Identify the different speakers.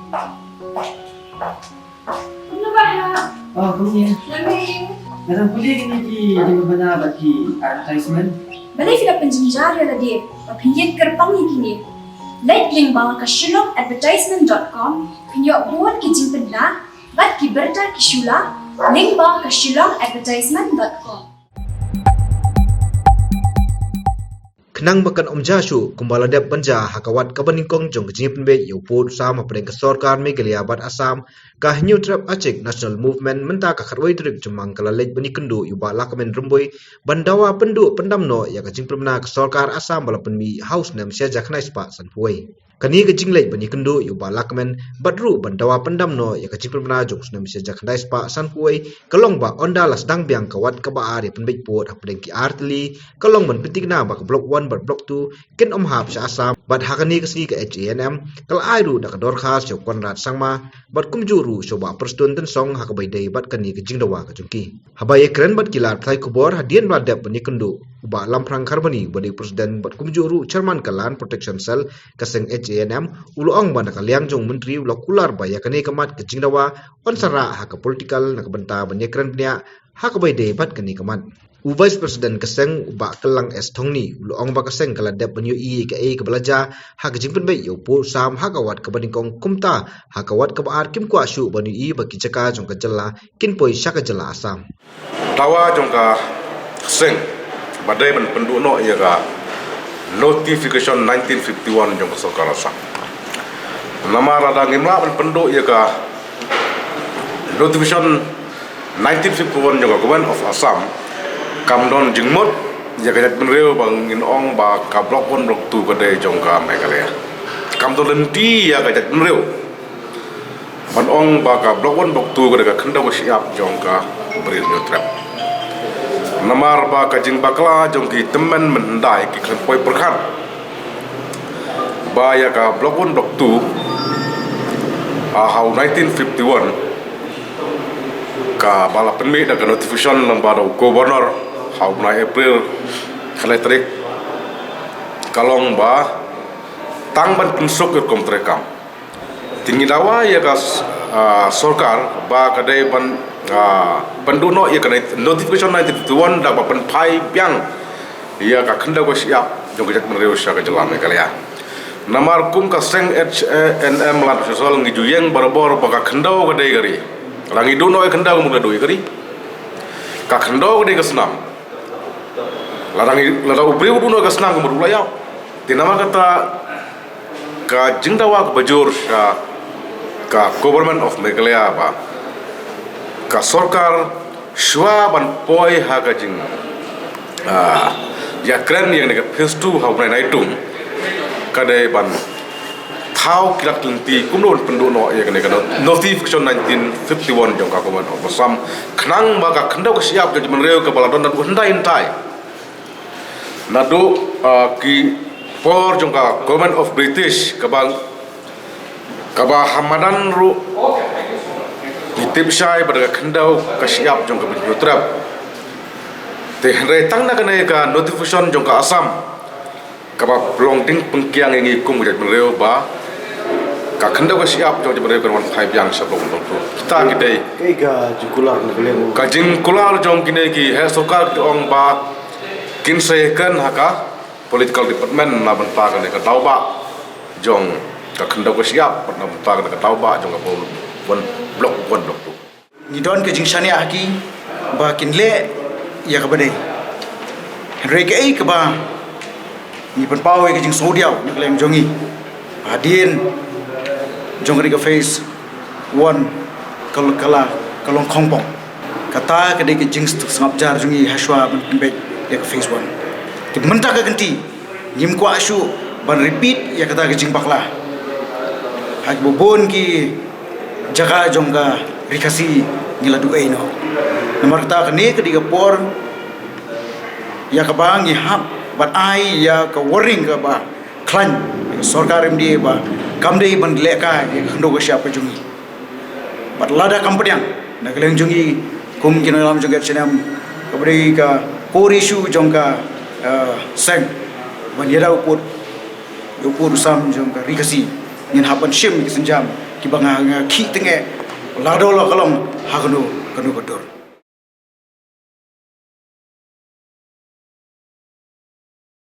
Speaker 1: Ano ba ha?
Speaker 2: Oh, kuya.
Speaker 1: Lamig.
Speaker 2: Narang kuya gini di mana bagi advertisement.
Speaker 1: Balay sila penjenjar ya tadi. Papinjit kerpang ni kini. Like link bawah ke shillongadvertisement.com. Pinyo buat kijing pedla. Bat kiberta kishula. Link bawah ke shillongadvertisement.com.
Speaker 3: Kenang makan omjashu kumbala dep banja hakawat kabaningkong jong kejing penbe yoput sama pedeng kesorkar Meghalaya bat Assam kah new trap acik national movement menta ka kharwai trip jemang kala lej bani kendu yuba lakamen rumboi bandawa pendu pendamno ya kejing permena kesorkar Assam bala penmi house nam sia jaknai spa sanpuai kani kejing lej bani kendu yuba lakamen badru bandawa pendamno ya kejing permena jong nam sia jaknai spa sanpuai kalong ba onda las dang biang kawat kaba ari penbej pot apdeng ki artli kalong ban pitikna ba blok 1 bar blok 2 ken hap sa Assam bat hakani kasi ka HANM kal airu da kador khas yo konrad sangma bat kumjuru soba perston ten song hakabai dei bat kani ke jingdawa ka jungki habai kren bat kilar thai kubor hadian bat dep bani kendu ba lamprang kharbani bani presiden bat kumjuru chairman kalan protection cell kaseng HANM uluong ban kaliang jong menteri lokular ba ya kani kamat ke jingdawa onsara haka political nakabenta bani kren pnya hakabai dei bat kani kamat Vice President keseng ba kelang es thongni luong ba keseng kala dep banyu I ke A ke belaja ha ke jingpen bai yo pu sam ha kawat ke bandingkong kumta ha kawat ke baar kim kwa shu banyu I ba kichaka jong ka jalla kin poi sha ka jalla Assam
Speaker 4: tawa jong ka keseng badai ban penduno ya ka notification 1951 jong ka sarkar Assam nama rada ngimla ban pendu ya ka notification 1951 jong ka government of Assam kamdon jingmot ya kajat benreu bang in ong ba ka blok 1 blok 2 kadai jong ka Meghalaya kamdon lenti ya kajat benreu ban ong ba ka blok 1 blok 2 kadai ka khanda ko siap jong ka beri new trap namar ba ka jing bakla jong ki temen mendai ki kan poi perkhan ba ya ka blok 1 blok 2 how 1951 ka bala penmi da ka notification lambada governor how na April khaletrik kalong ba tangban pensok ke kontrekam tingi dawa ya ka sarkar ba kadai ban penduno ya ka notification 1951 da ba pen pai piang ya ka khanda ko siap jong jat menreu sya ka jalan Meghalaya namar kum ka seng HANM lan sosial ngijuyeng barbor ba ka khanda ko dei gari langi duno e khanda ko mu doi gari ka khanda ko dei ka senam ladang ubri uduno ka senam ko murulaya tinama kata ka jingdawa ka bajur ka government of Meghalaya ba ka sarkar shwa ban poi ha ka jing ya kren yang ka phase 2 ha ban naitung kadai ban thau kilak lenti kumnon pendono ya ka notification 1951 jong ka government of Assam khnang ba ka khandau ka siap ka menreu ka baladon dan undai intai nado ki por jong ka government of British ka hamadan ru ditip syai pada khandau ka siap jong ka benyotrap te hre tang na ka notification jong ka Assam ka ba plong ting pengkiang ngi kum jat menreu ba ka khandau ka siap jong menreu ka wan phai yang sablong tu kita ngidai
Speaker 5: kai ga jukular ngeleng
Speaker 4: ka jing kular jong kine ki he sarkar ong ba kin sekan haka political department na ban pa ka tauba jong ka khandau ka siap na ban pa ka tauba jong ka blok 1 blok 2
Speaker 5: ni don ke jing shani aki ba kin le ya ka bade re ke ai ka ba ni ban pawe ke jing sodiaw ni klem jongi adien jong ri ka face 1 kalong khongpong kata ke de ke jing sangap jar jongi haswa ban be ya ka phase 1 ti menta ka ganti nyim ko asu ban repeat ya kata ke jing bakla haj bobon ki jaga jongga rikasi ngiladu no nomor ta kene ke diga por ya ka bangi hap bat ai ya ka warning ka ba klan sarkar mdi ba kamdei ban leka ya khndo ka siapa jungi bat lada kampanyang na keleng jungi kum kinalam joget senam kabri ka Korishu jongka seng ban yada upur sam jongka rikasi nyen hapan shim ki senjam ki banga ki tenge lado lo kalong ha kanu kodur